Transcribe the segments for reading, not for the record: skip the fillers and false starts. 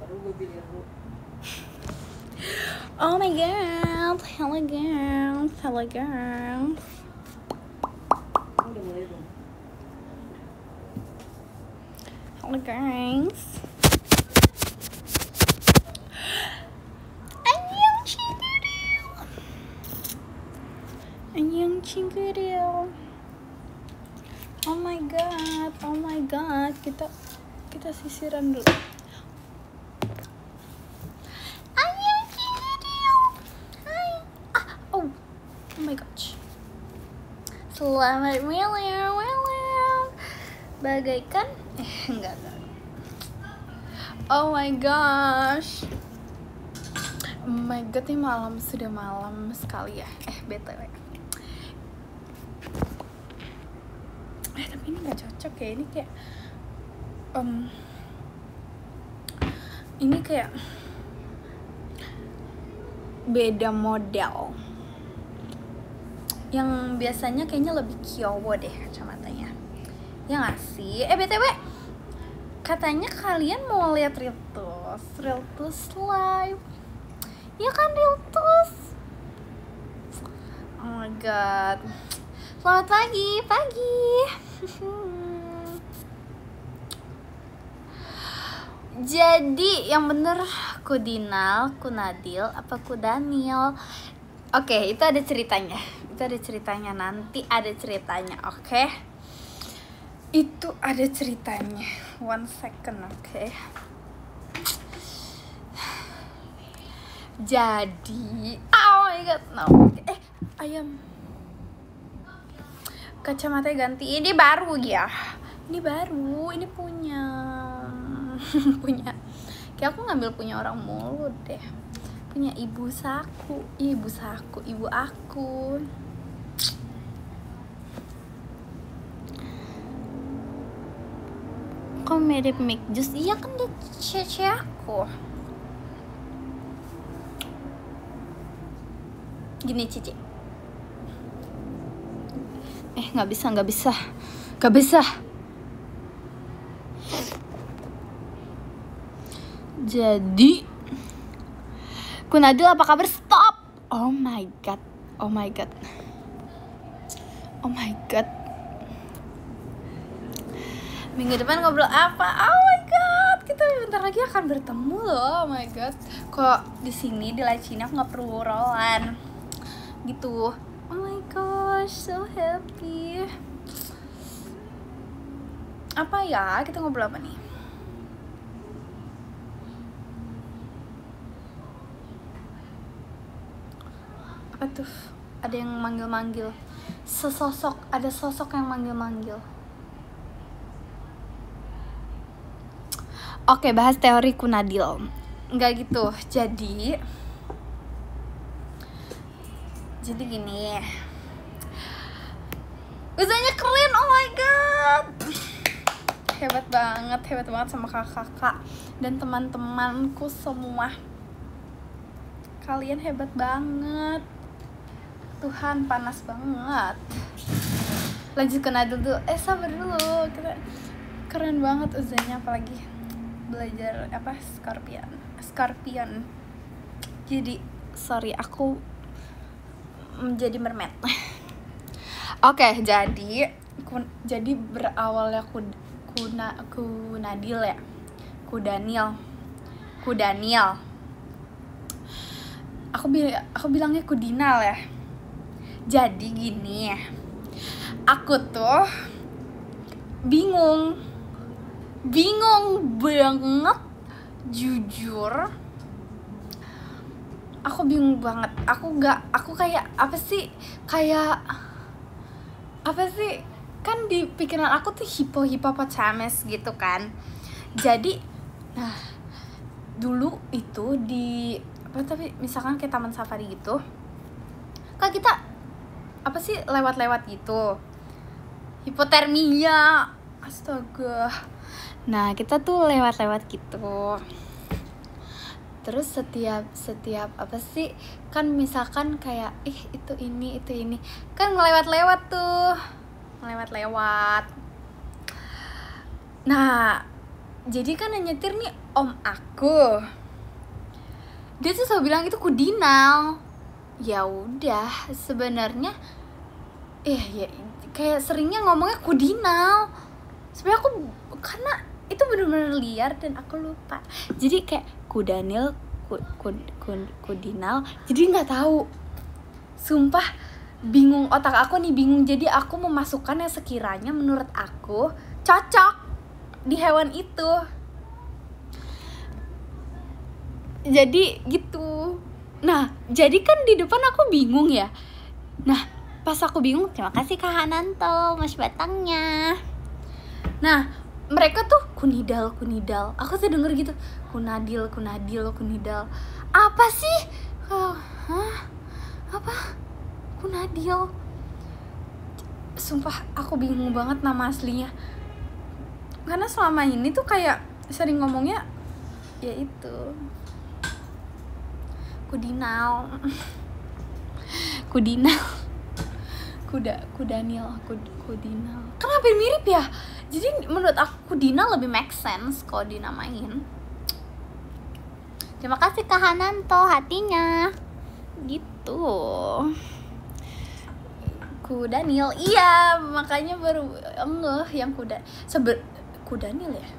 Oh my god, hello girls, hello girls. Hello guys. Annyeong cingkiril. Oh my god, kita sisiran dulu. Annyeong cingkiril. Hai. Oh my gosh. Selamat malam. Bagaikan enggak. Oh my gosh. Oh my god, ini sudah malam sekali ya. BTW. Tapi ini nggak cocok ya. Ini kayak ini kayak beda model. Yang biasanya kayaknya lebih kyowo deh kacamatanya. Ya nggak sih? BTW, katanya kalian mau lihat Riltus live. Ya kan Riltus? Oh my god. Selamat pagi. Jadi yang bener Kudinal, Kunadil, apa Kudanil? Oke, itu ada ceritanya. Nanti ada ceritanya, oke? Itu ada ceritanya. 1 second, oke? Jadi, oh my god, no. Ayam. Kacamatanya ganti. Ini baru ya. Ini punya. Kayak aku ngambil punya orang mulu deh. Punya ibu aku. Kok mirip Mick Jus? Iya kan dia cece aku. Gini Cici. Nggak bisa. Jadi Kunadil apa kabar? Stop. Oh my god. Minggu depan ngobrol apa? Oh my god, kita bentar lagi akan bertemu loh. Oh my god. Kok di sini di Lacina aku nggak perlu rolan gitu. Oh my gosh, so happy. Apa ya? Kita ngobrol apa nih? Apa tuh? Ada yang manggil-manggil. Ada sosok yang manggil-manggil. Oke, bahas teori Kunadil. Enggak gitu. Jadi gini. Usahanya keren, oh my god. Hebat banget sama kakak dan teman-temanku semua. Kalian hebat banget. Tuhan, panas banget. Lanjut ke Nadul dulu. Sabar dulu. Keren banget usahanya, apalagi belajar Scorpion. Jadi, sorry, aku menjadi mermaid. Oke, jadi berawalnya Kunadil ya. Kudanil. Aku bilangnya Kudinal ya. Jadi gini, aku tuh bingung banget, jujur. Aku bingung banget. Aku kayak apa sih? Kan di pikiran aku tuh hippopotamus gitu kan. Jadi, nah, dulu itu tapi misalkan kayak taman safari gitu, kan kita lewat gitu, hipotermia, astaga. Nah, kita tuh lewat gitu. Terus setiap kan misalkan kayak itu ini kan ngelewat tuh. Nah, Jadi kan yang nyetir nih om aku. Dia tuh selalu bilang itu kudinal. Ya udah, sebenarnya ya kayak seringnya ngomongnya kudinal. Sebenarnya aku karena itu benar-benar liar dan aku lupa. Jadi kayak kudanil, kudinal. Jadi nggak tahu. Sumpah bingung, otak aku nih bingung. Jadi aku memasukkan yang sekiranya menurut aku cocok di hewan itu. Jadi gitu. Nah, jadi kan di depan aku bingung ya. Nah, pas aku bingung, terima kasih Kak Hananto, Mas Batangnya. Nah, mereka tuh kunidal. Aku tuh denger gitu, kunadil. Apa sih? Apa? Kunadil. Sumpah aku bingung banget nama aslinya. Karena selama ini tuh kayak sering ngomongnya ya itu kudinal. Kudanil. Kenapa mirip ya? Jadi menurut aku kudinal lebih make sense kalau dinamain. Terima kasih Kak Hananto hatinya. Gitu. Kudanil. Iya, makanya baru yang kudanil ya.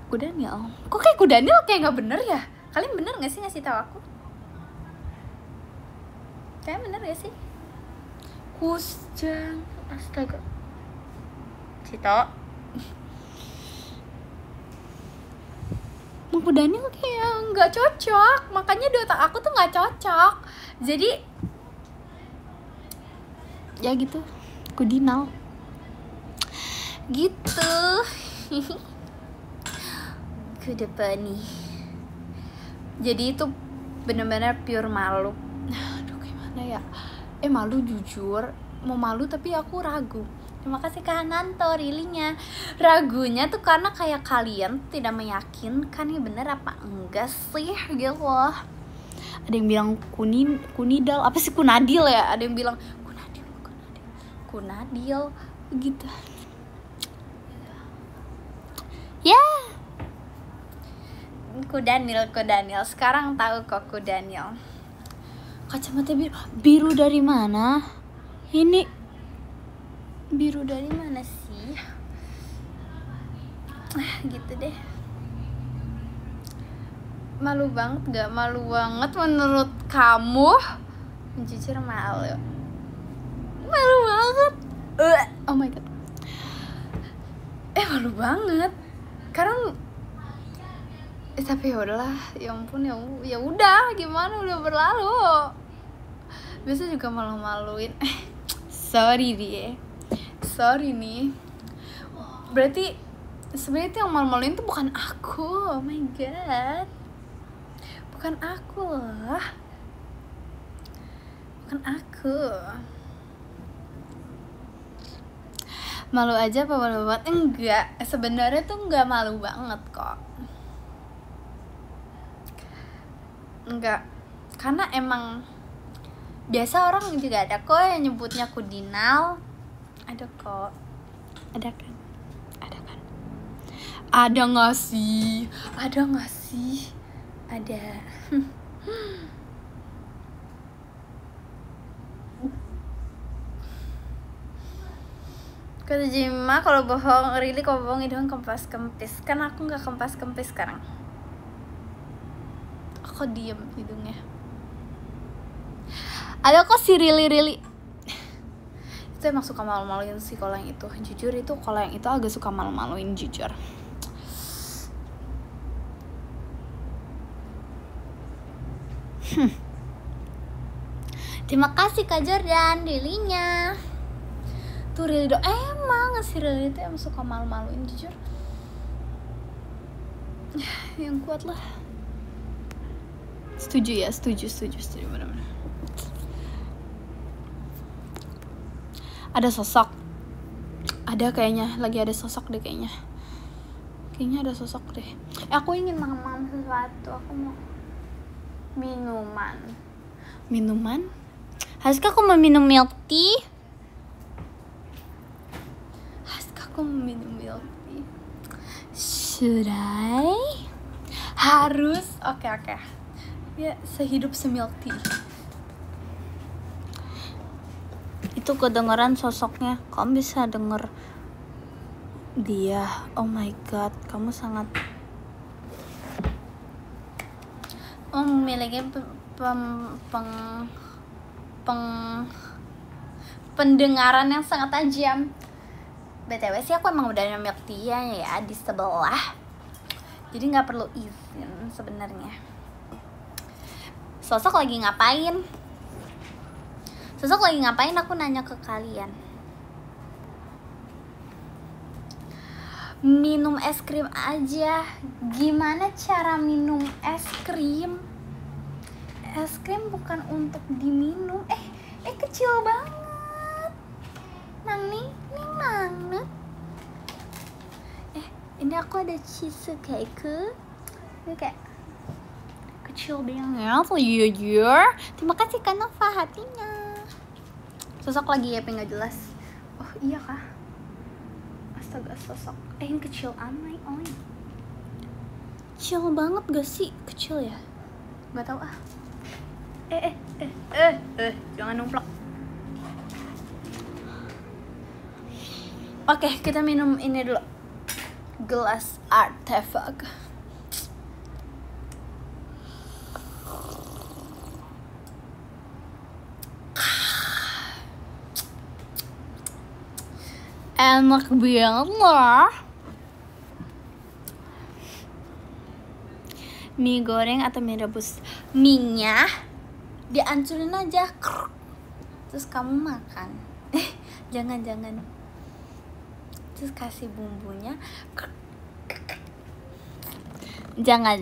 Kudanil. Kok kayak kudanil kayak nggak bener ya? Kalian bener nggak sih ngasih tahu aku? Kalian bener gak sih? Kusjang. Astaga. Cito. Kudanil kayak nggak cocok. Makanya di otak aku tuh nggak cocok. Jadi ya gitu. Kudinal. Gitu. Kudepani. Jadi itu benar-benar pure malu. Aduh gimana ya? Malu jujur. Mau malu tapi aku ragu. Terima kasih Kak Hananto rilinya. Ragunya tuh karena kayak kalian tidak meyakinkan nih bener apa enggak sih gitu loh. Ada yang bilang kunidal, apa sih kunadil ya? Ada yang bilang kunadil gitu. Ya. Kudanil. Sekarang tahu kok kudanil. Kacamata biru dari mana? Ini biru dari mana sih? Gitu deh. Malu banget gak? Malu banget menurut kamu? Jujur malu. Malu banget. Oh my god. Malu banget. Karena tapi ya udahlah, ya ampun ya udah gimana, udah berlalu. Biasa juga malu-maluin. Sorry nih. Berarti sebenarnya itu yang malu-maluin tuh bukan aku. Oh my god, bukan aku loh. Bukan aku. Malu aja apa malu banget? Enggak, sebenarnya tuh enggak malu banget kok. Enggak, karena emang biasa orang juga ada kok yang nyebutnya kudinal. Ada kok. Ada kan? Ada gak sih? Ada. Kata Jima kalau bohong, Rili kalau bohong hidung kempes-kempis. Kan aku gak kempes-kempis sekarang. Aku diem hidungnya. Ada kok si Rili. Itu emang suka malu-maluin sih kalau yang itu. Jujur itu kalau yang itu agak suka malu-maluin jujur. Terima kasih Kak Jordan Rilinya. Tuh Rili emang si Rili itu emang suka malu-maluin jujur. Yang kuat lah. Setuju benar-benar. Ada sosok. Ada kayaknya, lagi ada sosok deh kayaknya. Kayaknya ada sosok deh. Aku ingin makan sesuatu. Aku mau minuman. Haruskah aku mau minum milk tea? aku minum milk tea. Should I? Harus. Oke. Ya, sehidup semilk tea. Itu kedengeran sosoknya. Kamu bisa denger dia. Oh my god, kamu sangat memiliki pendengaran yang sangat tajam. BTW sih aku emang udah ada milk tea ya di sebelah, jadi nggak perlu izin sebenarnya. Sosok lagi ngapain? Aku nanya ke kalian. Minum es krim aja. Gimana cara minum es krim? Es krim bukan untuk diminum. Kecil banget. Nang banget. Ini aku ada cheese cake. Ini kayak kecil banget. Iya. Terima kasih Kak Nova hatinya. Sosok lagi ya, nggak jelas. Oh iya kah? Astaga, sosok. Ini kecil amat. Kecil banget gak sih? Kecil ya? Gak tahu ah. Jangan numplak. Oke, kita minum ini dulu. Gelas artefak. Enak banget lah. Mie goreng atau mie rebus? Mie-nya dihancurin aja, terus kamu makan. Jangan. Terus kasih bumbunya. Jangan.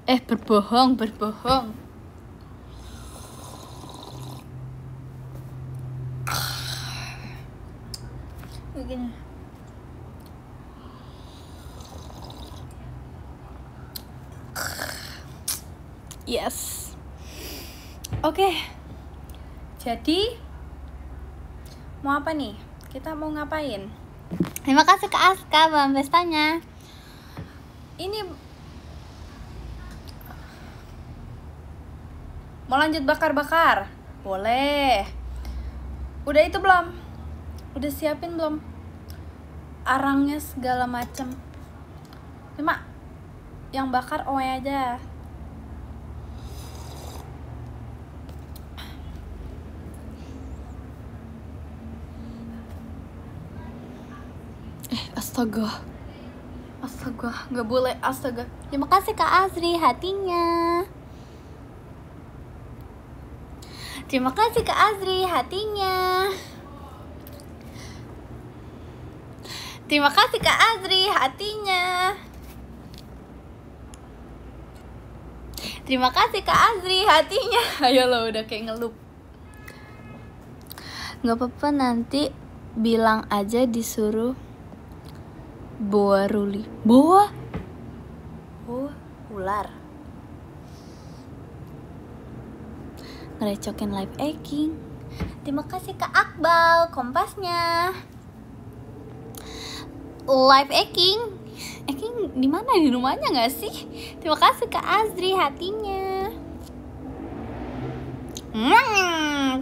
Berbohong. Begini. Yes. Oke. Jadi mau apa nih? Kita mau ngapain? Terima kasih Kak Aska Bang pestanya. Ini mau lanjut bakar-bakar? Boleh. Udah itu belum? Udah siapin belum? Arangnya segala macam. Cuma yang bakar oe aja. Astaga, nggak boleh, astaga. Terima kasih Kak Azri hatinya. Terima kasih Kak Azri hatinya. Terima kasih Kak Azri hatinya. Terima kasih Kak Azri hatinya. Ayo lo udah kayak ngelup. Nggak apa-apa, nanti bilang aja disuruh boa ruli. Boa ular. Ngerecokin live hacking. Terima kasih Kak Akbal kompasnya. Live hacking di mana, di rumahnya nggak sih? Terima kasih Kak Azri hatinya.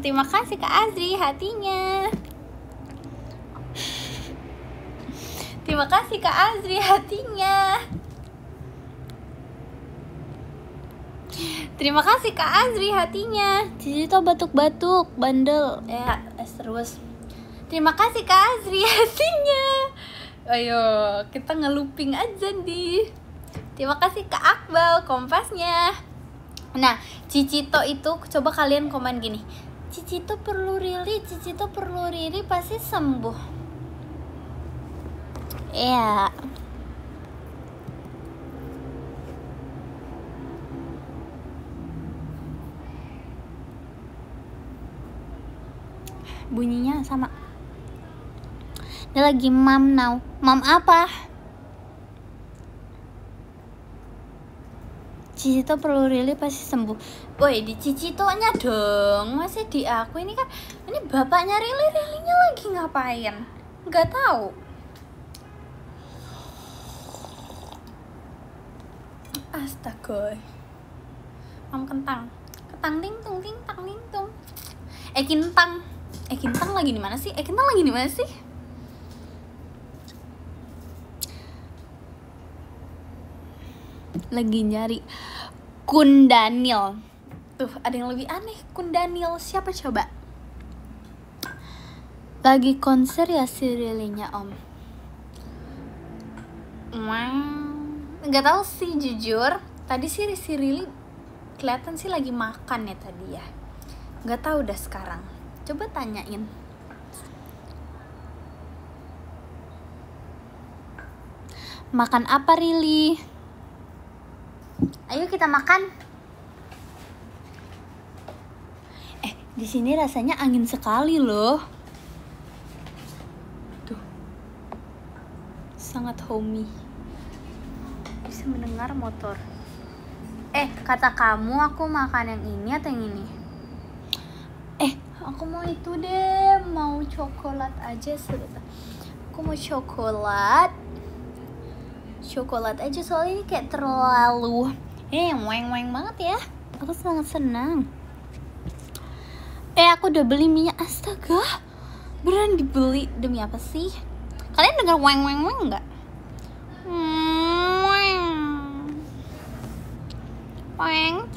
Terima kasih Kak Azri hatinya. Terima kasih Kak Azri hatinya. Terima kasih Kak Azri hatinya. Cici tuh batuk-batuk, bandel. Ya, terus. Terima kasih Kak Azri hatinya. Ayo, kita ngeluping aja nih. Terima kasih Kak Akbal kompasnya. Nah, Cicito itu coba kalian komen gini. Cicito perlu Riri pasti sembuh. Iya. Bunyinya sama. Dia lagi mam now. Mam apa? Cicito perlu Rili pasti sembuh. Woi, di Cicitonya dong, masih di aku. Ini kan, ini bapaknya Rili, Rilinya lagi ngapain? Nggak tahu. Astaga. Mam kentang ting tung ting tang ting tung. Kintang lagi di mana sih? Lagi nyari Kun Daniel. Tuh, ada yang lebih aneh. Kun Daniel siapa coba? Lagi konser ya si Rilinya, Om. Nggak tahu sih jujur. Tadi sih si Rili kelihatan sih lagi makan ya tadi ya. Nggak tahu udah sekarang. Coba tanyain. Makan apa Rili? Ayo kita makan. Di sini rasanya angin sekali loh. Tuh. Sangat homey. Bisa mendengar motor. Kata kamu aku makan yang ini atau yang ini? Aku mau itu deh, mau coklat aja sebentar. Aku mau coklat aja soalnya ini kayak terlalu weng banget ya. Aku sangat senang. Aku udah beli minyak. Astaga, beneran dibeli. Demi apa sih? Kalian dengar weng nggak? Weng,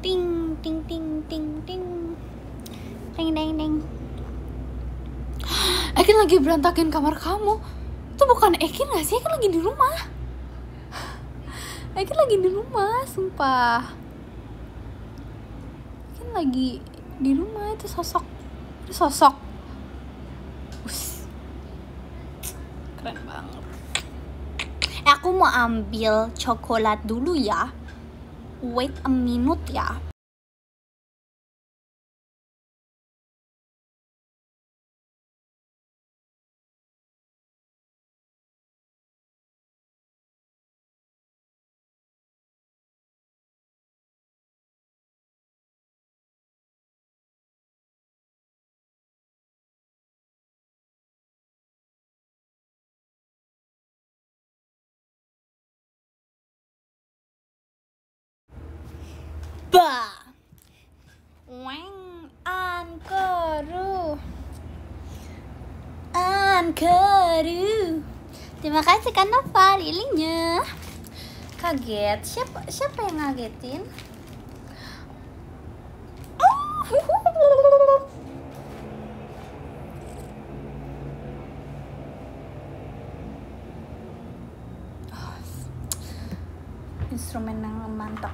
ting ting ting ting ting, ding ding ding. Ekin lagi berantakin kamar kamu. Itu bukan Ekin nggak sih? Ekin lagi di rumah. Sumpah. Ekin lagi di rumah. Itu sosok. Keren banget. Aku mau ambil coklat dulu ya. Wait a minute ya. Bah. Weng, Ankeru. Terima kasih kan Nova lilinya. Kaget. Siapa yang ngagetin? Instrumen yang mantap.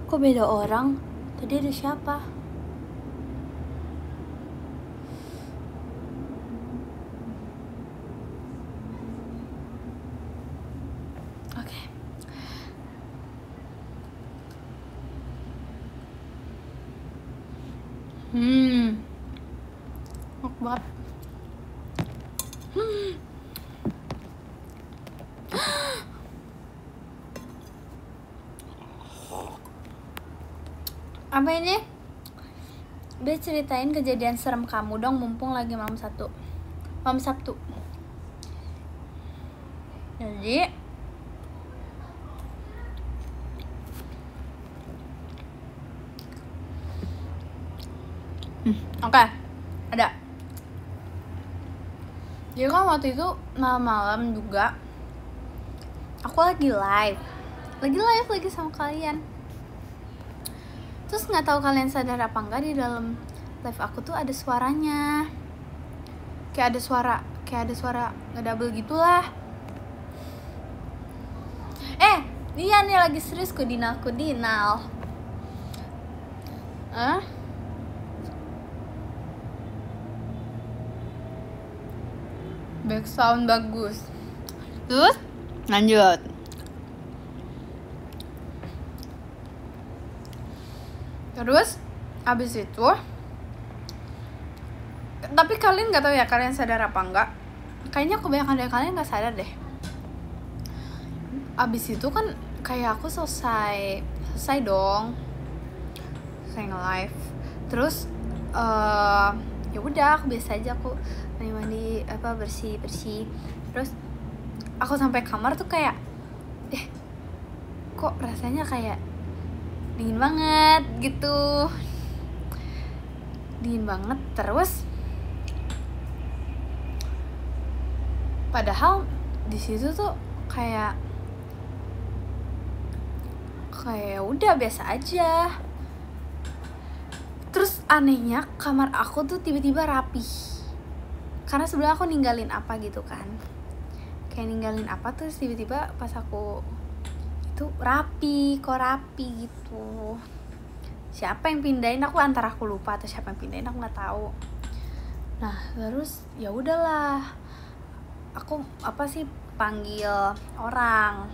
Kok beda orang? Tadi ada siapa? Oke. Enak banget. Apa ini? Udah ceritain kejadian serem kamu dong, mumpung lagi malam Sabtu. Jadi oke, ada. Jadi kan waktu itu malam-malam juga aku lagi live sama kalian. Terus nggak tahu kalian sadar apa enggak, di dalam live aku tuh ada suaranya. Kayak ada suara ngedouble gitulah. Iya nih lagi serius kudinal. Back sound bagus. Terus lanjut. Terus abis itu, tapi kalian nggak tahu ya, kalian sadar apa enggak? Kayaknya kebanyakan dari kalian nggak sadar deh. abis itu kan kayak aku selesai dong, selesai nge-live. Terus ya udah, aku biasa aja, aku mandi apa bersih. Terus aku sampai kamar tuh kayak kok rasanya kayak dingin banget gitu, dingin banget. Terus padahal di situ tuh kayak udah biasa aja. Terus anehnya kamar aku tuh tiba-tiba rapi, karena sebelah aku ninggalin apa gitu kan, kayak ninggalin apa, terus tiba-tiba pas aku itu rapi gitu. Siapa yang pindahin aku, antara aku lupa atau siapa yang pindahin, aku nggak tahu. Nah terus ya udahlah, aku panggil orang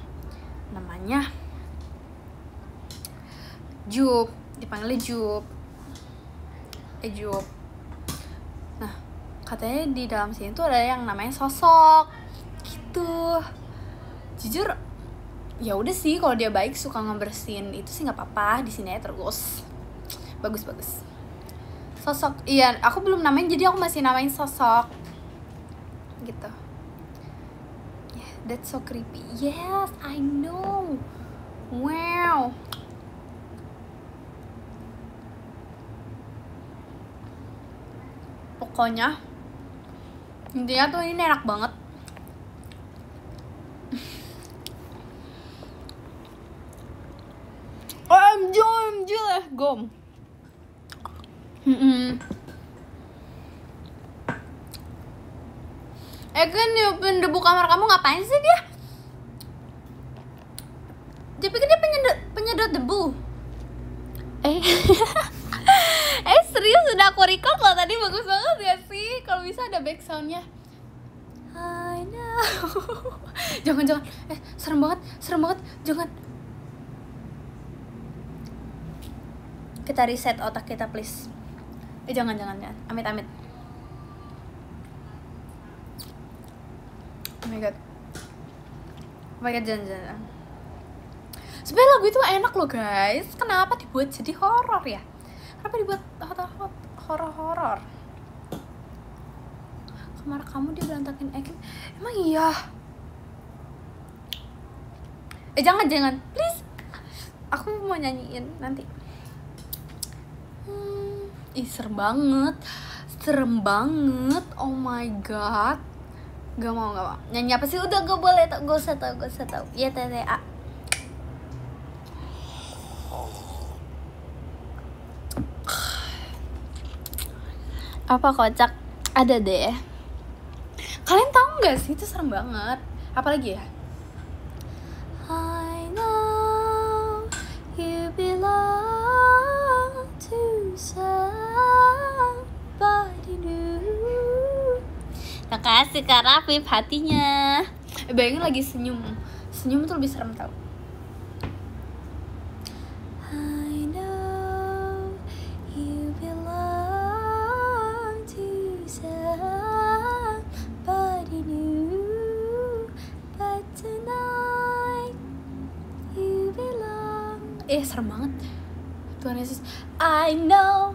namanya Jup, dipanggilnya Jup. Nah katanya di dalam sini tuh ada yang namanya sosok gitu. Jujur ya udah sih, kalau dia baik suka ngebersihin itu sih nggak apa-apa, di sini aja terus. Bagus. Sosok, iya aku belum namain, jadi aku masih namain sosok gitu. Yeah, that's so creepy. Yes, I know. Wow. Pokoknya intinya tuh ini enak banget. OMG lah, gom. Kan debu kamar kamu ngapain sih dia? Dia pikir dia penyedot debu. Serius, udah aku record loh tadi, bagus banget ya sih. Kalau bisa ada back soundnya. I know. Jangan. Serem banget. Jangan. Kita reset otak kita please. Jangan. Amit. Oh my god, jangan. Sebenarnya lagu itu enak loh guys. Kenapa dibuat jadi horor ya? Kenapa dibuat horor? Kamar kamu dia berantakin emang iya? Jangan please. Aku mau nyanyiin nanti. Serem banget. Oh my god. Gak mau. Nyanyi apa sih? Udah gak boleh, gak usah tau. Ya TTA. Apa kocak? Ada deh. Kalian tahu nggak sih, itu serem banget. Apalagi ya? I know you belong to somebody new. Makasih Kak Rafif hatinya. Bayangin lagi senyum tuh lebih serem tau. Serem banget. Tuhan Yesus, I know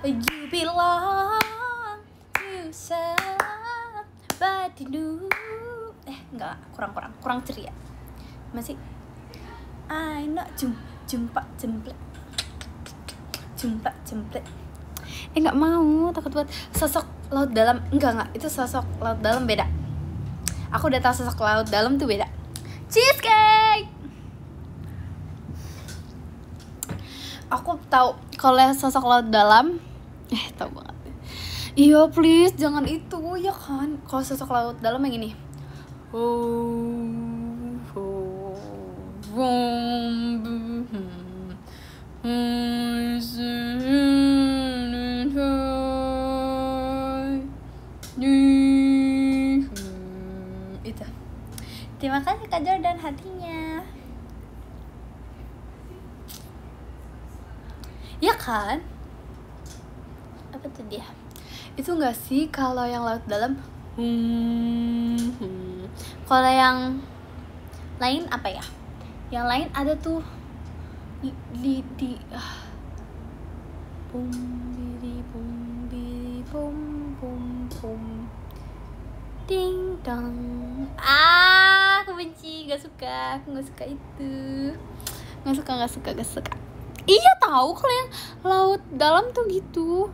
you belong to somebody new. Enggak, kurang ceria. Masih I know, jumpa jemplek. Enggak mau, takut buat sosok laut dalam. Enggak, itu sosok laut dalam beda. Aku udah tahu sosok laut dalam tuh beda. Cheesecake. Aku tahu kalau sosok laut dalam, tahu banget. Iya please, jangan itu ya kan. Kalau sosok laut dalam yang ini. Itu. Terima kasih Kak Jordan hatinya. Ya kan? Apa tuh dia? Itu nggak sih kalau yang laut dalam? Kalau yang Lain apa ya? Yang lain ada tuh bum bidi bum bidi bum bum bum ding dong. Aku benci, gak suka itu. Gak suka. Iya tahu kalau yang laut dalam tuh gitu.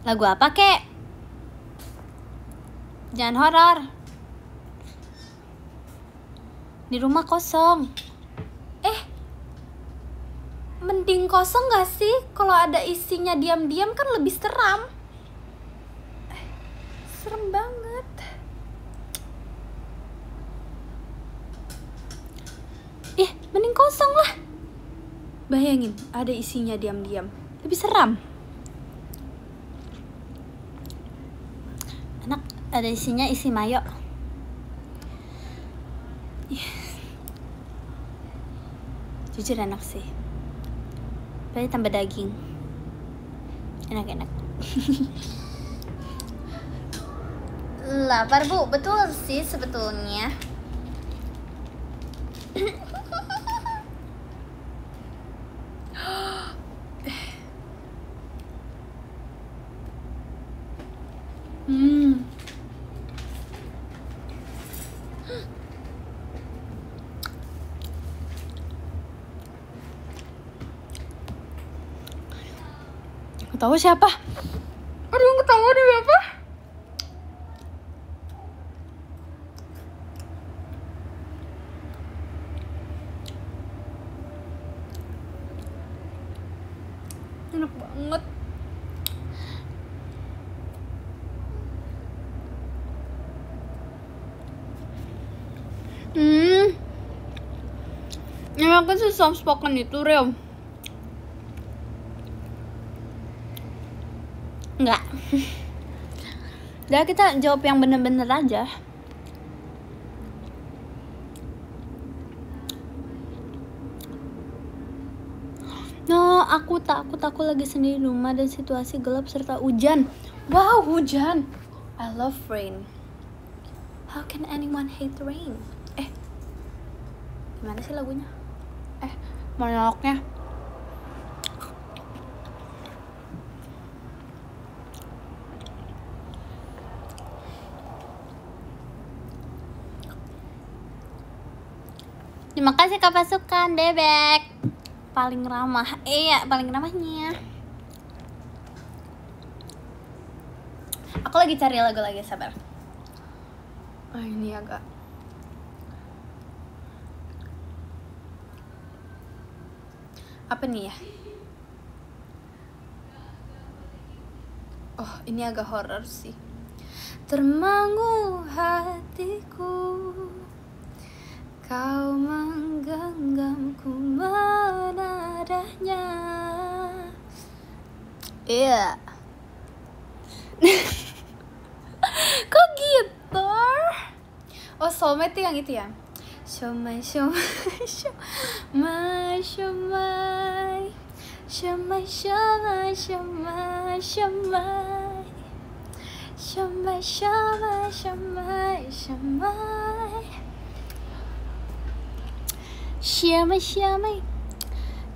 Lagu apa kek? Jangan horor. Di rumah kosong. Mending kosong gak sih? Kalau ada isinya diam-diam kan lebih seram. Serem banget. Mending kosong lah. Bayangin ada isinya diam-diam, lebih seram. Enak ada isinya, isi mayo. Jujur enak sih. Tapi tambah daging. Enak. Lapar bu, betul sih sebetulnya. Tahu siapa? Aduh, yang ketawa dia apa? Enak banget. Yang aku sih soft spoken itu real. Enggak. Udah kita jawab yang bener-bener aja. No, aku takut. Aku lagi sendiri di rumah dan situasi gelap serta hujan. Wow, hujan. I love rain. How can anyone hate rain? Gimana sih lagunya? Monolognya. Terima kasih Kak Pasukan Bebek. Paling ramah. Iya, paling ramahnya. Aku lagi cari lagu lagi, sabar. Ini agak apa nih ya? Ini agak horor sih. Termangu hatiku, kau menggenggamku menadahnya. Iya. Kok gitu? Soulmate yang itu ya. Shomai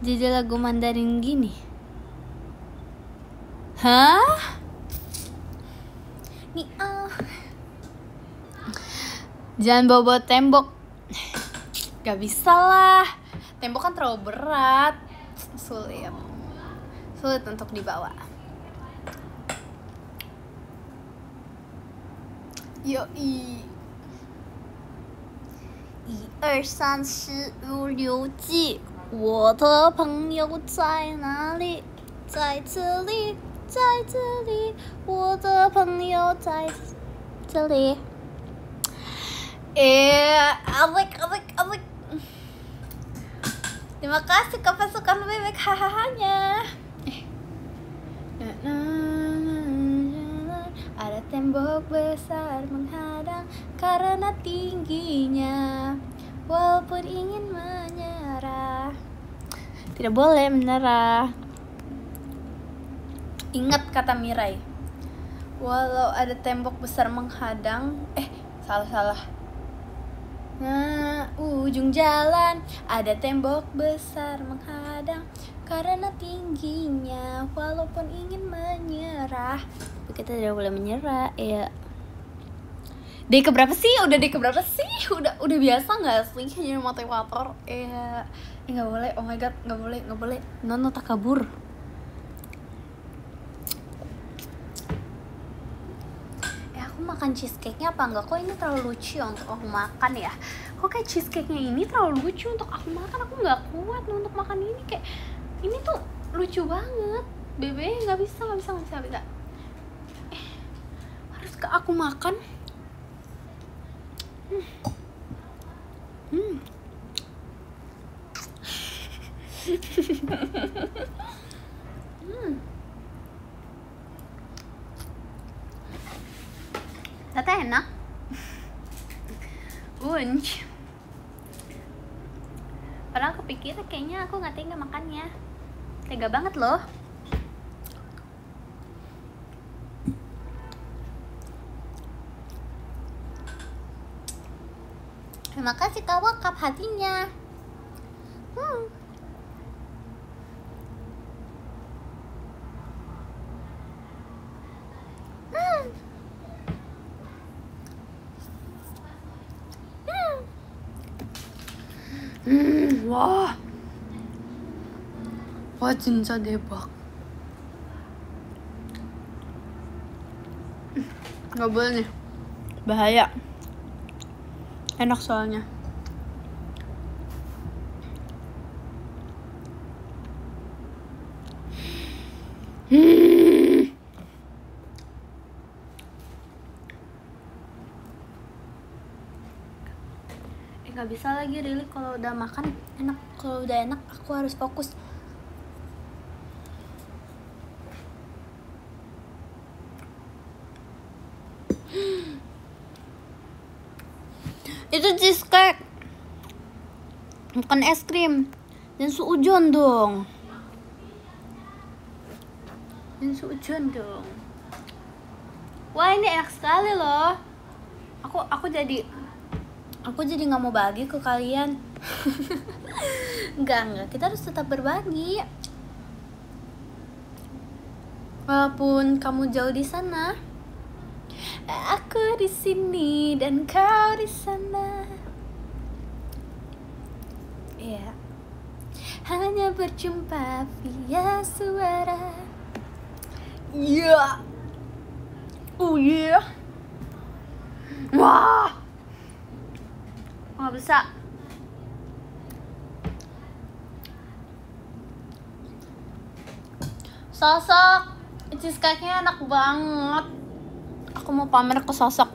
jadi lagu Mandarin gini. Hah? Nih jangan bawa tembok. Gak bisa lah, tembok kan terlalu berat. Sulit untuk dibawa. Yoi. 12356我的朋友在哪里？在这里，在这里，我的朋友在这里。Asik. Terima kasih Kak Pasukan Bebek hahahanya. Ada tembok besar menghadang karena tingginya. Walaupun ingin menyerah, tidak boleh menyerah. Ingat kata Mirai, walau ada tembok besar menghadang, salah. Nah, ujung jalan ada tembok besar menghadang, karena tingginya walaupun ingin menyerah, kita tidak boleh menyerah ya. Day keberapa sih? Udah day keberapa sih? Udah biasa nggak sih jadi motivator? Nggak boleh. Oh my god, nggak boleh. No takabur. Aku makan cheesecake-nya apa enggak? Kok ini terlalu lucu untuk aku makan ya? Kok kayak cheesecake-nya ini terlalu lucu untuk aku makan? Aku nggak kuat untuk makan ini. Kayak ini tuh lucu banget. Bebe nggak bisa. Harus ke aku makan. Ternyata enak. Unch. Padahal kepikiran kayaknya aku nggak tega makannya. Tega banget loh. Terima kasih Kak Wakap hatinya. Wah 진짜 대박. Gak boleh nih, bahaya. Enak soalnya. Gak bisa lagi really kalau udah makan enak. Kalau udah enak aku harus fokus. Itu cheesecake, bukan es krim. Dan suujon dong. Wah ini enak sekali loh. Aku jadi nggak mau bagi ke kalian. Enggak, kita harus tetap berbagi. Walaupun kamu jauh di sana, aku di sini dan kau di sana. Ya, hanya berjumpa via suara. Ya, oh yeah. Wah, nggak bisa. Sosok cheesecake-nya enak banget. Aku mau pamer ke sosok.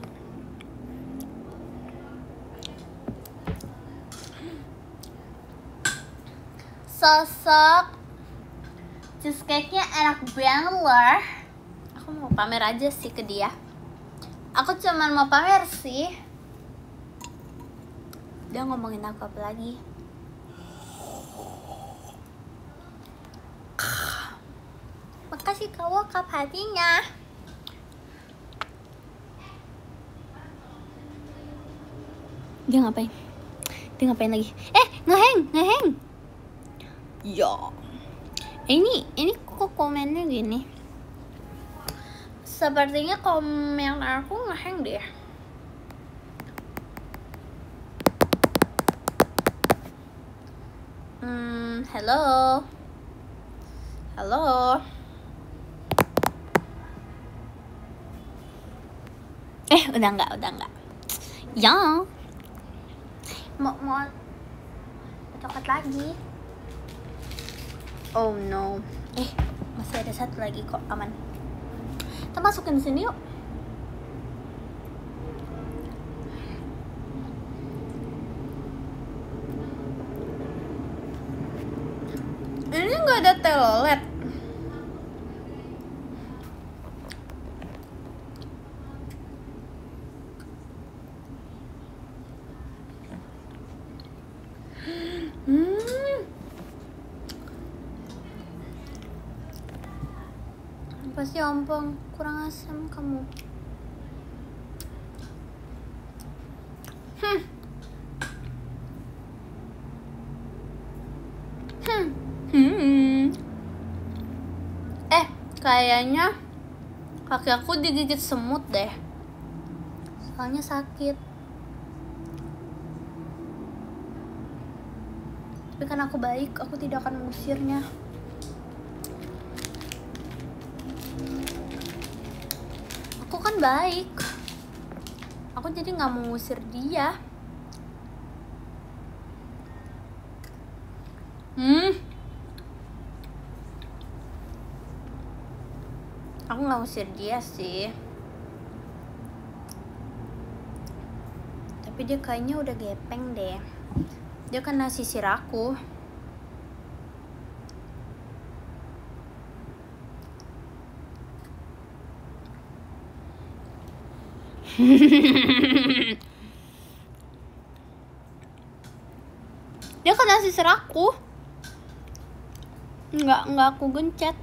Cheesecake-nya enak banget loh. Aku mau pamer aja sih ke dia. Aku cuman mau pamer sih. Dia ngomongin aku apa lagi? Makasih Kak Wakap hatinya. Dia ngapain lagi? Ngeheng. Ya. Ini kok komennya gini. Sepertinya komen aku ngeheng deh. Halo. Udah enggak. Ya. Mau coklat lagi. Oh no. Masih ada satu lagi kok, aman. Kita masukin sini yuk. Ini nggak ada telolet. Pasti ompong, kurang asam kamu. Kayaknya kaki aku digigit semut deh. Soalnya sakit. Tapi kan aku baik, aku tidak akan mengusirnya. Aku kan baik. Aku jadi gak mau ngusir dia. Aku gak ngusir dia sih. Tapi dia kayaknya udah gepeng deh. Dia kena sisir aku. Dia kena sisir aku. Enggak aku gencet.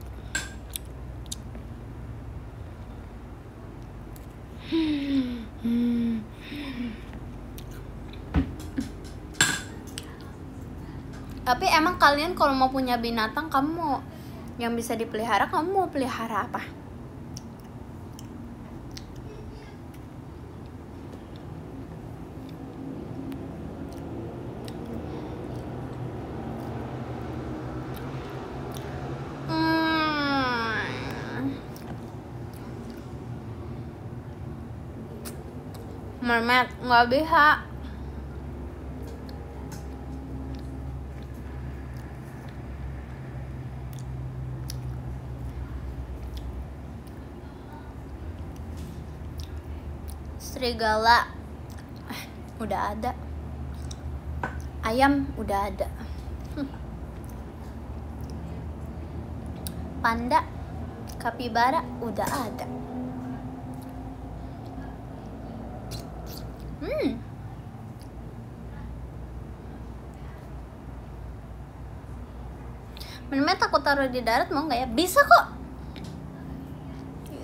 Tapi emang kalian kalau mau punya binatang, kamu mau yang bisa dipelihara, kamu mau pelihara apa? Mermaid nggak bisa. Serigala udah ada. Ayam udah ada. Panda, kapibara udah ada. Mermaid aku taruh di darat mau nggak ya? Bisa kok.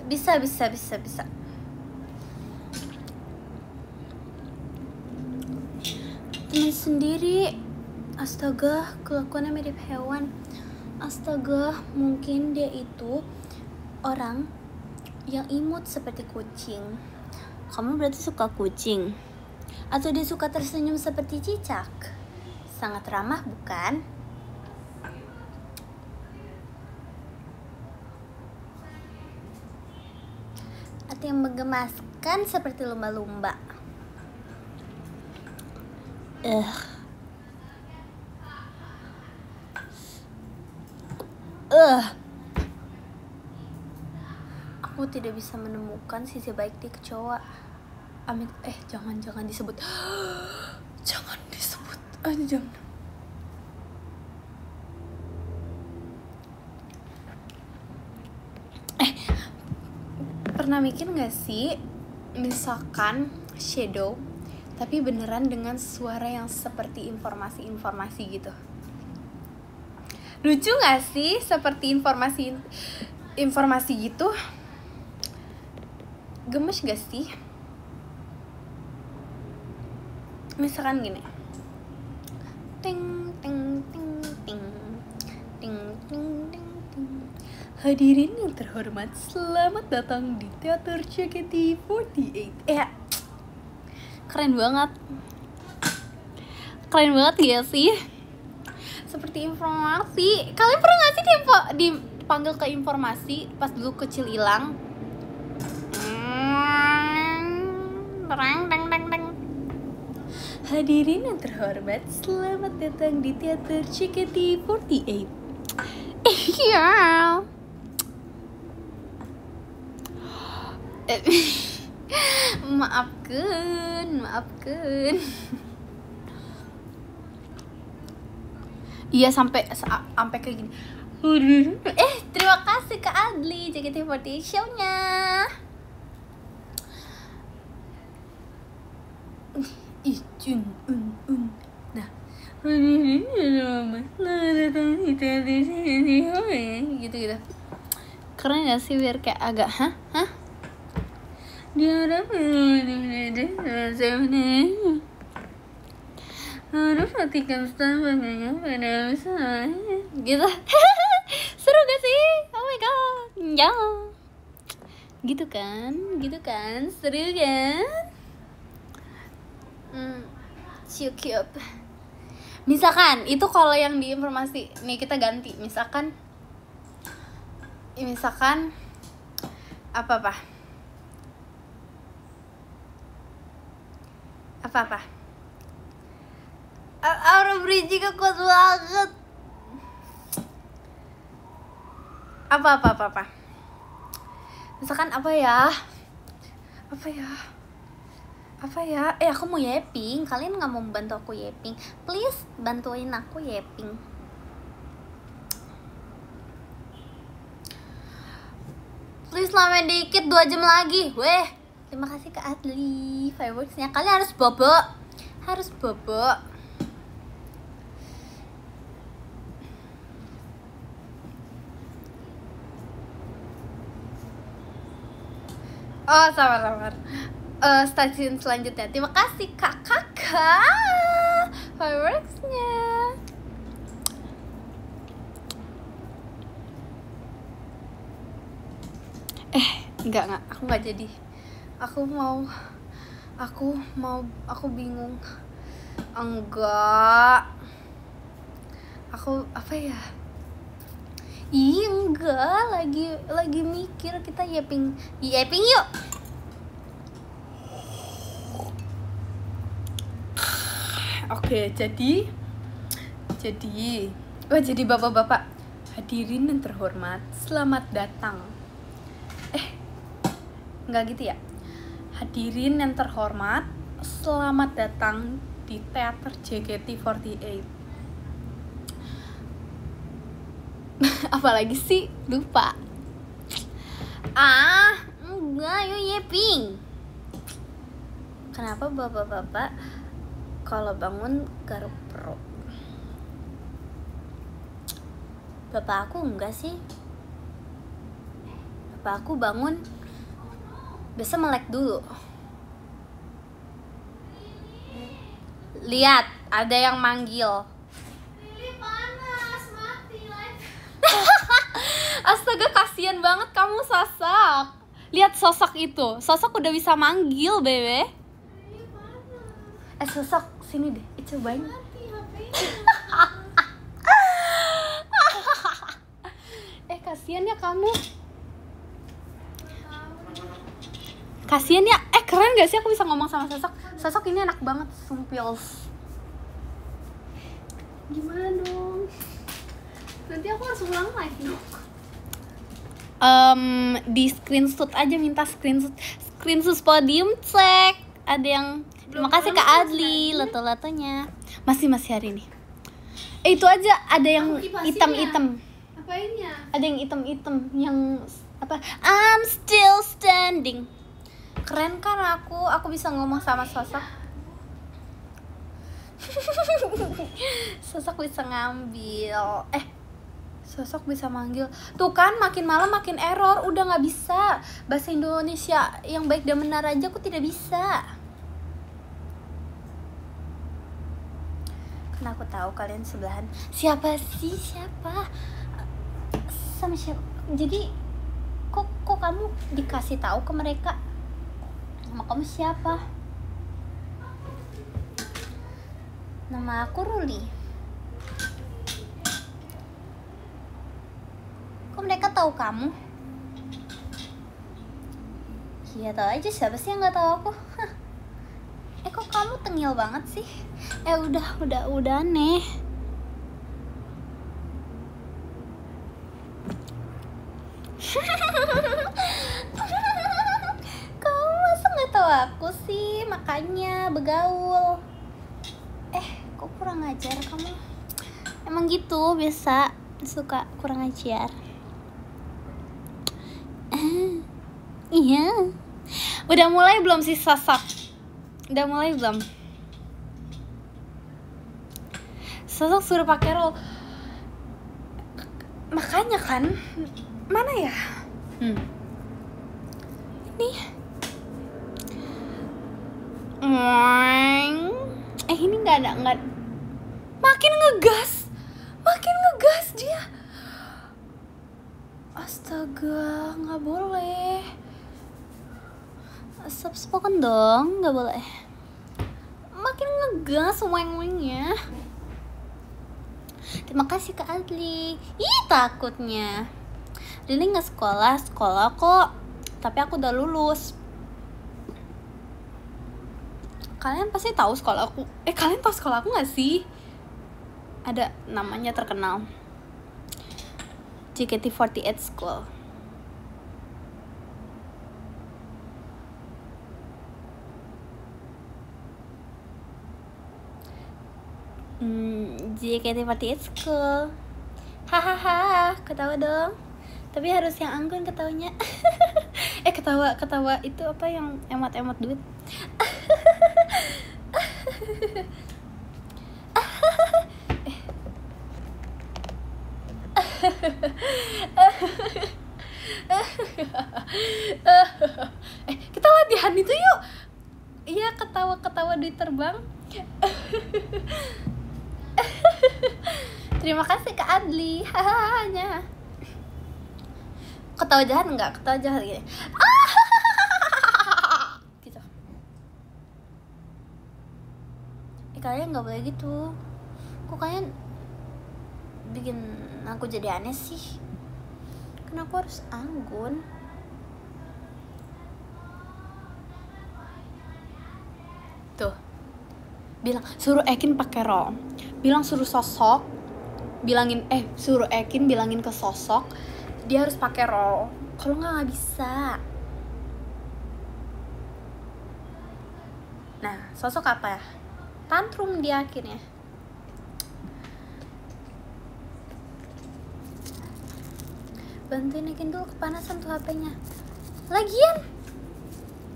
Bisa. Teman sendiri. Astaga, kelakuannya mirip hewan. Astaga, mungkin dia itu orang yang imut seperti kucing. Kamu berarti suka kucing? Atau dia suka tersenyum seperti cicak? Sangat ramah, bukan? Atau yang menggemaskan seperti lumba-lumba? Aku tidak bisa menemukan sisi baik di kecoa. Amin. Jangan disebut. Jangan disebut. Jangan. Pernah mikir gak sih, misalkan shadow tapi beneran dengan suara yang seperti informasi gitu? Lucu gak sih? Seperti informasi gitu. Gemes gak sih? Misalkan gini, ting ting ting ting ting ting ting ting. Hadirin yang terhormat, selamat datang di Teater JKT48. Keren banget ya sih? Seperti informasi. Kalian pernah gak sih dipanggil ke informasi pas dulu kecil hilang? Hadirin yang terhormat, selamat datang di Teater JKT48. Iya. Maafkan. Iya, sampai kayak gini. Terima kasih Kak Adli, JKT48 show-nya. Nah, gitu. Keren gak sih biar kayak agak hah? Dia ada harus matikan standarnya pada misalnya gitu. Seru gak sih? Oh my god, ya gitu kan, seru kan? Cukup. Misalkan itu kalau yang di informasi nih, kita ganti misalkan apa Aura bridging kuat banget. Apa misalkan apa ya aku mau yaping, kalian nggak mau bantu aku yaping? Please bantuin aku yaping. Please lama dikit, 2 jam lagi. Weh, terima kasih ke Adli fireworksnya. Kalian harus bobo. Oh, sabar. Stasiun selanjutnya. Terima kasih kakak fireworksnya. Enggak, aku nggak jadi. Aku bingung. Enggak. Aku apa ya? Enggak, lagi mikir. Kita yaping yuk. Oke, jadi bapak-bapak hadirin yang terhormat, selamat datang. Enggak gitu ya. Hadirin yang terhormat, selamat datang di teater JKT48. Apalagi sih, lupa. Enggak, yuk yaping. Kenapa bapak-bapak kalau bangun garuk perut? Bapak aku enggak sih. Bapak aku bangun biasa melek dulu. Lihat, ada yang manggil. Lili panas, mati lagi. Astaga, kasihan banget kamu, Sasak. Lihat sosok itu. Sosok udah bisa manggil, bebe. Lili panas. Sosok sini deh, cobain. Mati HP-nya. Kasihan ya kamu. Kasian ya, keren gak sih aku bisa ngomong sama Sosok ini enak banget, sumpils. Gimana dong? Nanti aku harus ulang lagi. Di screenshot aja, minta screenshot podium cek. Ada yang terima kasih Kak Adli, lato-latonya. Masih hari ini. Itu aja ada yang hitam-hitam. Apainnya? Ada yang hitam-hitam yang apa? I'm still standing. Keren kan aku bisa ngomong sama Sosok. Sosok bisa ngambil. Sosok bisa manggil. Tuh kan, makin malam makin error. Udah gak bisa. Bahasa Indonesia yang baik dan benar aja aku tidak bisa. Karena aku tahu kalian sebelahan. Siapa sih? Siapa? Sama siapa? Jadi kok kamu dikasih tahu ke mereka? Nama kamu siapa? Nama aku Ruli. Kok mereka tahu kamu? Iya, tahu aja, siapa sih yang nggak tahu aku? Kok kamu tengil banget sih? Udah aneh. Aku sih makanya begaul. Kok kurang ajar kamu? Emang gitu, biasa suka kurang ajar. Iya. Udah mulai belum sih Sosok? Udah mulai belum? Sosok suruh pakai roll. Makanya kan, mana ya? Ini ini nggak makin ngegas dia. Astaga, nggak boleh. Spoken dong, nggak boleh. Makin ngegas weng-wengnya. Terima kasih Kak Adli. Ih, takutnya Lili nggak sekolah kok, tapi aku udah lulus. Kalian pasti tahu sekolah aku. Kalian tahu sekolah aku nggak sih? Ada namanya terkenal, JKT48 School. JKT48 School. Hahaha, ketawa dong. Tapi harus yang anggun ketawanya. Ketawa itu apa yang emot duit? Kita latihan itu yuk. Iya, ketawa duit terbang. Terima kasih Kak Adli. Hanya ketawa jahat enggak? Ketawa jahat gini. Gitu. Kalian nggak boleh gitu. Kok kalian bikin aku jadi aneh sih? Kenapa harus anggun? Tuh, bilang suruh Ekin pakai ro, bilang suruh sosok, suruh Ekin bilangin ke sosok dia harus pakai ro. Kalau nggak bisa. Nah, sosok apa ya? Tantrum dia akhirnya. Bantuin Ekin dulu, kepanasan tuh HP-nya. Lagian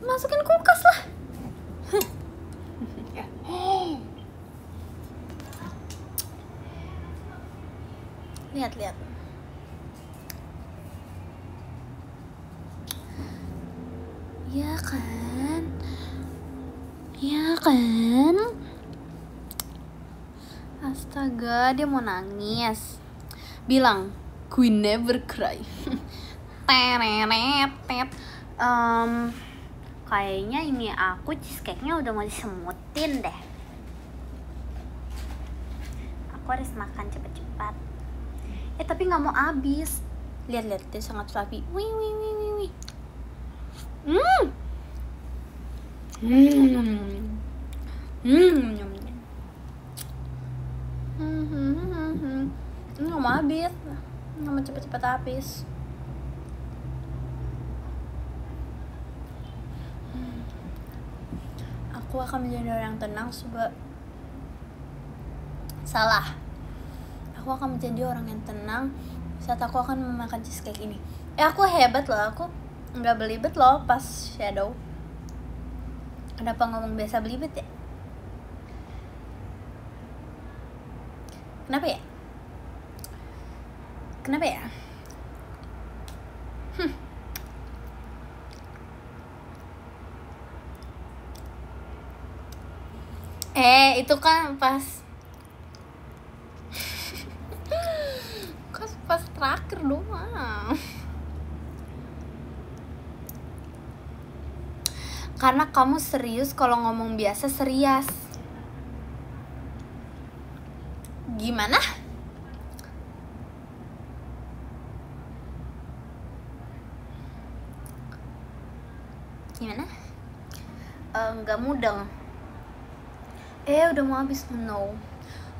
masukin kulkas lah. Lihat. Ya kan? Astaga, dia mau nangis. Bilang, Queen never cry. Kayaknya ini aku cheesecake-nya udah mau disemutin deh. Aku harus makan cepet-cepet. Tapi nggak mau habis. Lihat, dia sangat fluffy. Wih. Nggak mau habis. Nggak mau cepet-cepet habis. Aku akan menjadi orang yang tenang. Salah. Aku akan menjadi orang yang tenang saat aku akan memakan cheesecake ini. Aku hebat loh. Aku nggak belibet loh pas shadow. Kenapa ngomong biasa belibet ya? Kenapa ya? Itu kan pas terakhir doang. Karena kamu serius kalau ngomong biasa serius. Gimana? Nggak mudeng. Udah mau habis.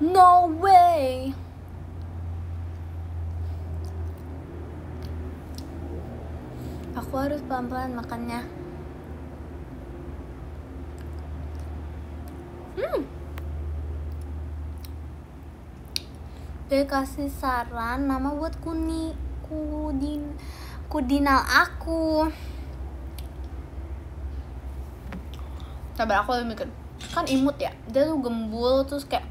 No way. Aku harus pelan-pelan makannya. Dia kasih saran nama buat kudinal aku. Sabar, aku lagi mikir. Kan imut ya, dia tuh gembul terus kayak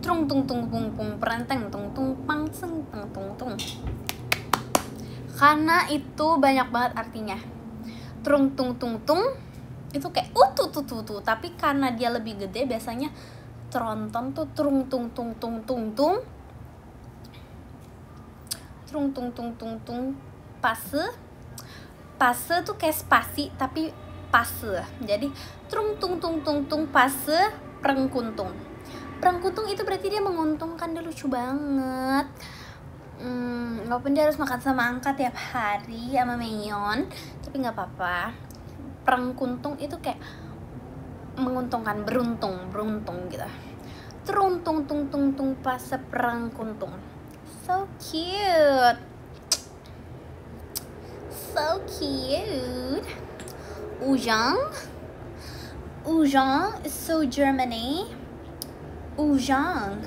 Trung tung tung pung pung perenteng tung tung pang seng tung tung tung. Karena itu banyak banget artinya. Trung tung tung tung itu kayak tuh, tapi karena dia lebih gede biasanya tronton tuh trung tung tung tung tung tung. Trung tung tung tung tung pase tuh kayak spasi tapi pase. Jadi trung tung tung tung tung pase prengkuntung. Prengkuntung itu berarti dia menguntungkan, dia lucu banget. Walaupun dia harus makan sama angka tiap hari sama Meyon, tapi nggak apa-apa. Prengkuntung itu kayak menguntungkan, beruntung gitu. Teruntung tung tung tung pase prengkuntung. So cute. So cute. Ujang is so Germany. Ujang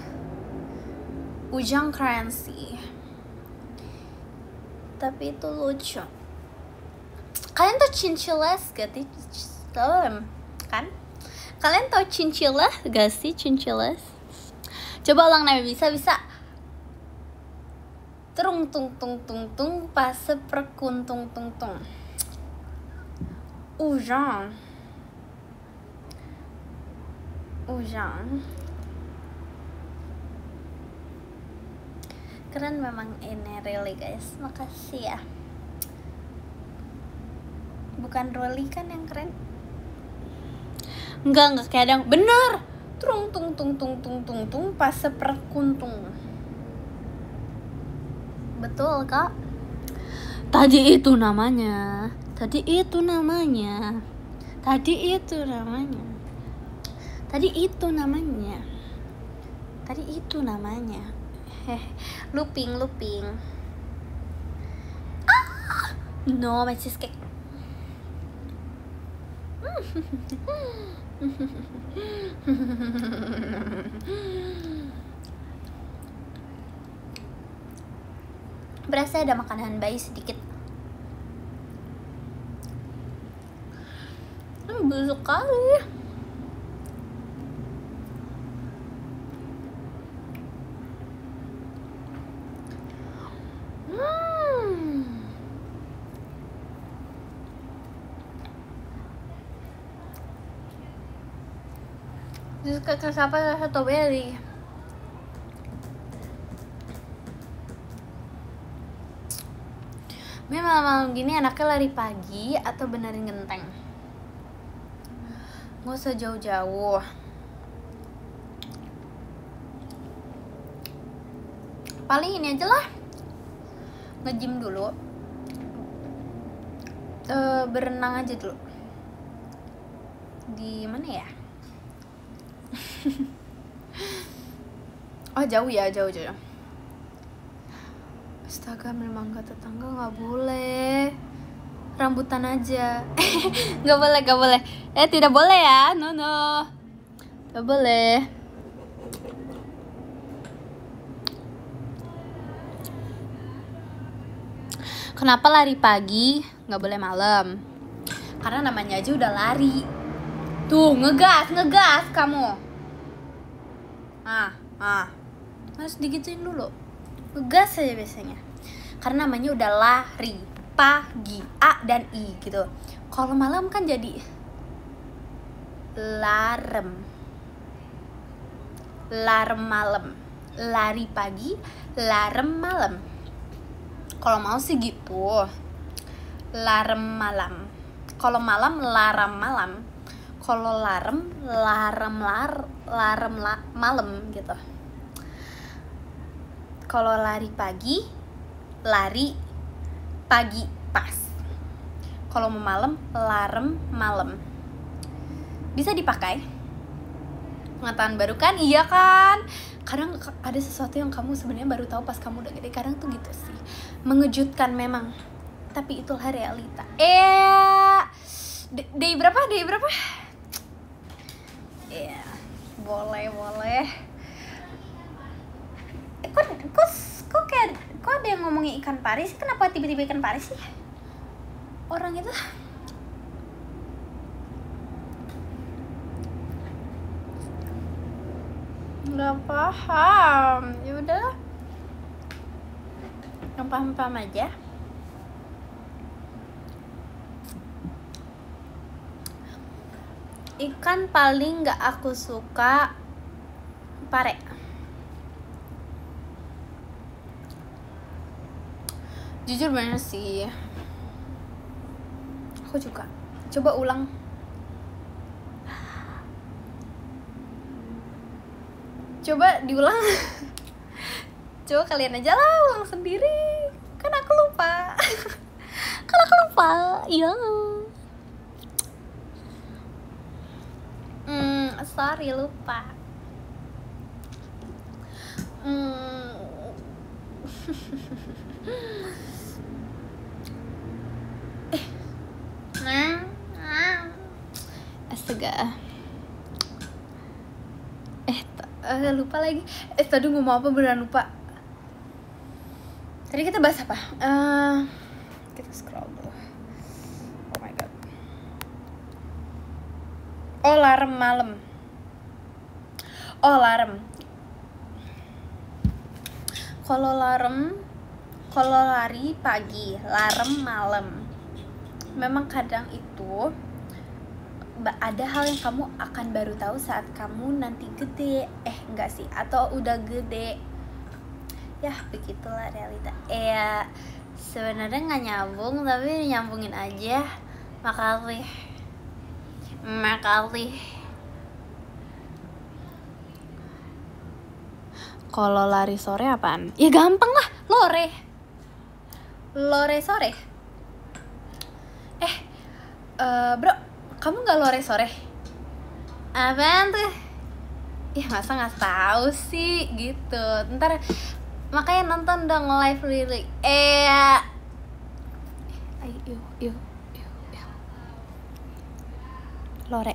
currency. Tapi itu lucu. Kalian tau chinchillas gak sih? Kan? Kalian tau chinchillas gak sih? Chinchillas. Coba ulang nama bisa. Trung tung tung tung tung pase perkuntung tung tung. Ujang. Keren memang ini really guys. Makasih ya. Bukan Rolly kan yang keren? Enggak kayak ada. Bener. Trung tung tung tung tung tung tung pase perkuntung. Betul kak. Tadi itu namanya. Looping. No, my cheesecake. Berasa ada makanan bayi sedikit. Busuk kali. Jus kakak apa strawberry. Malam-malam gini anaknya lari pagi atau benerin genteng? Gak usah jauh-jauh. Paling ini aja lah, nge-gym dulu, berenang aja dulu. Di mana ya? Oh jauh ya. Astaga, ambil mangga tetangga nggak boleh. Rambutan aja. Nggak boleh. Tidak boleh ya, no. Nggak boleh. Kenapa lari pagi, nggak boleh malam? Karena namanya aja udah lari. Tuh, ngegas kamu. Harus digituin dulu. Ngegas aja biasanya. Karena namanya udah lari pagi, A dan I gitu. Kalau malam kan jadi larem malam. Lari pagi, larem malam. Kalau mau sih gitu, larem malam. Kalau malam, larem malam. Kalau larem malam gitu. Kalau lari pagi pas. Kalau mau malam, larem malam. Bisa dipakai. Pengetahuan baru kan? Iya kan? Kadang ada sesuatu yang kamu sebenarnya baru tahu pas kamu udah gede. Kadang tuh gitu sih. Mengejutkan memang. Tapi itulah realita. Day berapa? Iya, boleh. Kok ada yang ngomongin ikan pari sih? Kenapa tiba-tiba ikan pari sih? Orang itu Nggak paham. Ya udah. Yang paham-paham aja. Ikan paling nggak aku suka pare. Jujur bener sih. Aku juga. Coba ulang. Coba diulang. Coba kalian aja lah ulang sendiri. Kan aku lupa. Iya. Sorry lupa. Astaga. Lupa lagi. Tadi ngomong apa beneran lupa. Tadi kita bahas apa? Kita scroll dulu. Oh my god. Oh, alarm malam. Oh, alarm. Kalau lari pagi, alarm malam. Memang kadang itu ada hal yang kamu akan baru tahu saat kamu nanti gede. Enggak sih, atau udah gede. Ya, begitulah realita. Sebenarnya nggak nyambung, tapi nyambungin aja. Makasih. Kalau lari sore apaan? Ya gampang lah, lore sore. Bro, kamu nggak lore sore? Apaan tuh? Ya masa nggak tahu sih gitu. Ntar makanya nonton dong live lirik. Yuk. Lore.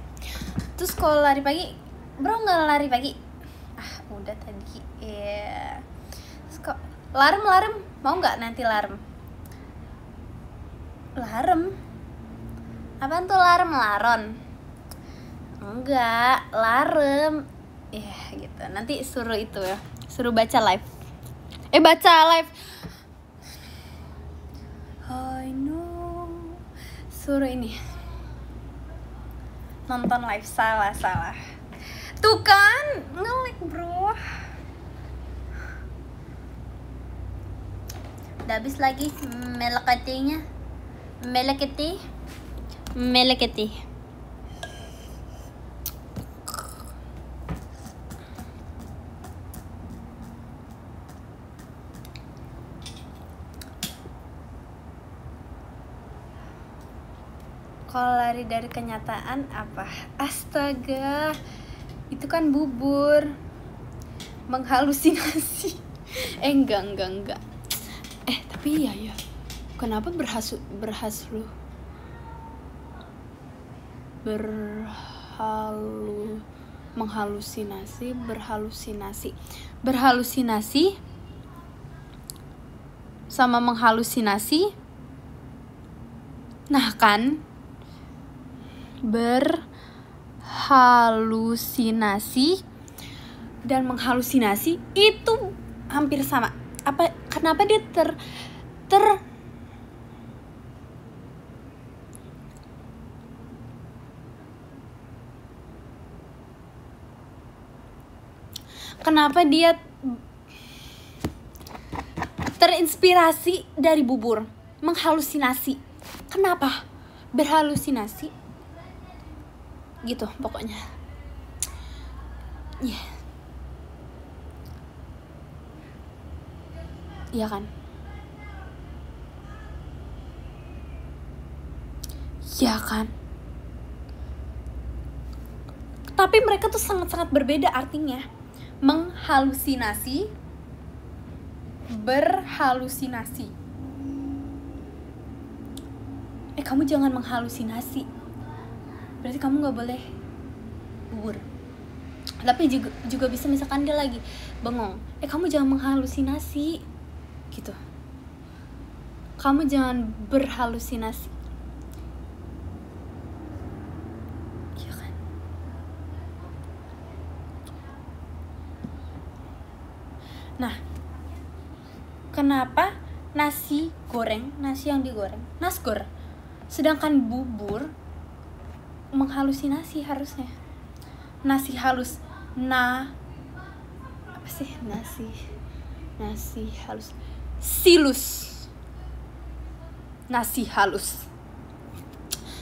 Terus kalau lari pagi, bro nggak lari pagi? Udah tadi. Terus kok larem mau nggak nanti larem? Apaan tuh larem? Laron? Enggak, larem. Gitu. Nanti suruh itu ya. Suruh baca live. I know. Suruh ini. Nonton live. Salah. Tuh kan, nge-lag bro. Udah habis lagi meleketi. Kalau lari dari kenyataan apa? Astaga, itu kan bubur. Menghalusinasi. Enggak. Tapi ya. Kenapa berhalusinasi sama menghalusinasi? Nah kan, berhalusinasi dan menghalusinasi itu hampir sama. Kenapa dia kenapa dia terinspirasi dari bubur? Menghalusinasi. Kenapa? Berhalusinasi. Gitu pokoknya. Iya kan? Ya kan? Tapi mereka tuh sangat-sangat berbeda artinya. Menghalusinasi, berhalusinasi. Kamu jangan menghalusinasi. Berarti kamu gak boleh bubur. Tapi juga bisa misalkan dia lagi bengong. Kamu jangan menghalusinasi. Gitu. Kamu jangan berhalusinasi. Nah, kenapa nasi goreng, nasi yang digoreng, nasgor, sedangkan bubur menghalusinasi harusnya. Nasi halus, apa sih nasi halus, silus, nasi halus.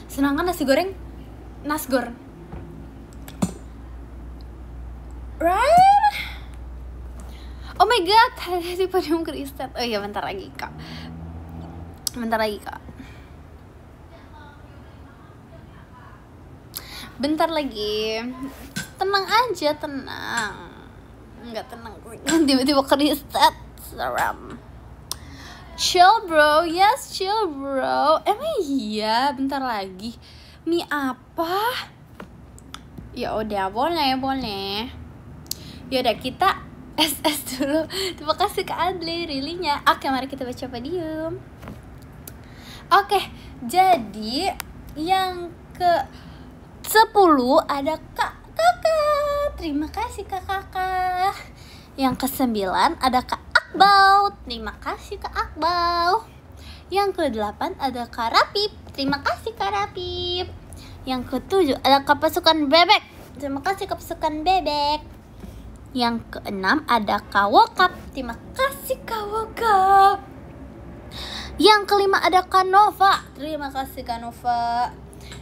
Sedangkan nasi goreng, nasgor. Right? Oh my god, hati-hati podium kristal. Oh iya, bentar lagi kak. Bentar lagi. Tenang aja, tenang. Enggak tenang, tiba-tiba kristal. Seram. Chill bro, yes chill bro. Emang iya, bentar lagi. Mie apa? Ya udah, boleh. Ya udah, kita SS dulu. Terima kasih Kak Adli, really-nya. Oke, mari kita baca podium. Oke, jadi yang ke 10 ada Kakak. Terima kasih Kakak. Yang ke 9 ada Kak Akbau. Terima kasih Kak Akbau. Yang ke 8 ada Kak Rapip. Terima kasih Kak Rapip. Yang ke 7 ada Kak Pasukan Bebek. Terima kasih Kak Pasukan Bebek. Yang ke 6 ada Kak Wokap. Terima kasih Kak Wokap. Yang ke 5 ada Kak Nova. Terima kasih Kak Nova.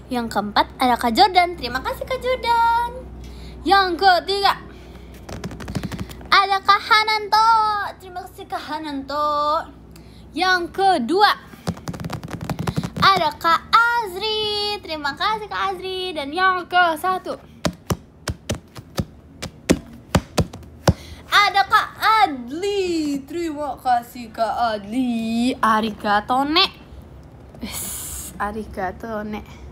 Yang ke 4 ada Kak Jordan. Terima kasih Kak Jordan. Yang ke 3 ada Kak Hananto. Terima kasih Kak Hananto. Yang ke 2 ada Kak Azri. Terima kasih Kak Azri. Dan yang ke 1 ada Kak Adli. Terima kasih Kak Adli. Arigato ne. Arigato ne.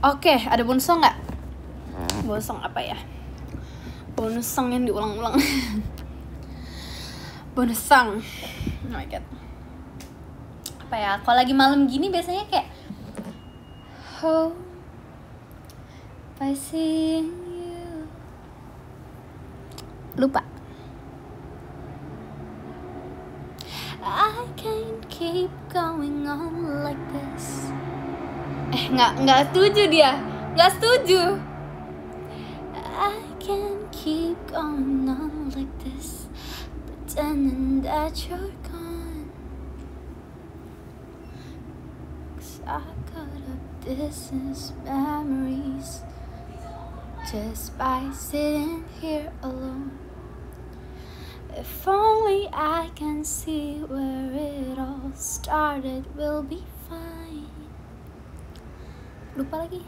Oke, ada bonus song nggak? Bonus song apa ya? Bonus song yang diulang-ulang. Bonus song. Oh my god. Apa ya? Kalau lagi malam gini biasanya kayak Hope by seeing you. Lupa. I can't keep going on like this. Nggak setuju dia. Nggak setuju. I can't keep going on like this, pretending that you're gone. 'Cause I got up distance memories just by sitting here alone. If only I can see where it all started, we'll be fine. Lupa lagi.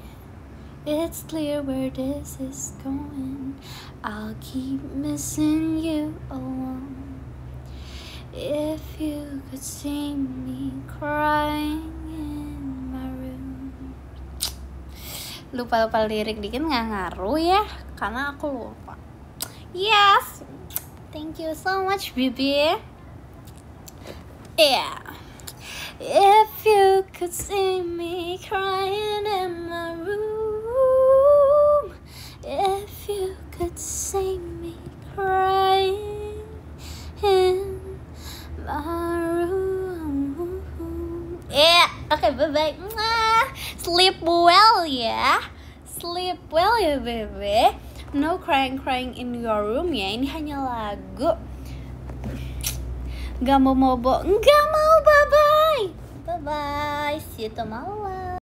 It's clear where this is going. I'll keep missing you alone. If you could see me crying in my room. Lupa lirik dikit nggak ngaruh ya, karena aku lupa. Yes, thank you so much, Bibi. Yeah. If you could see me crying in my room, if you could see me crying in my room. Yeah, okay, bye-bye. Sleep well ya. Sleep well ya, bebe. No crying in your room ya. Ini hanya lagu. Gak mau, bye-bye. Bye-bye, see you tomorrow.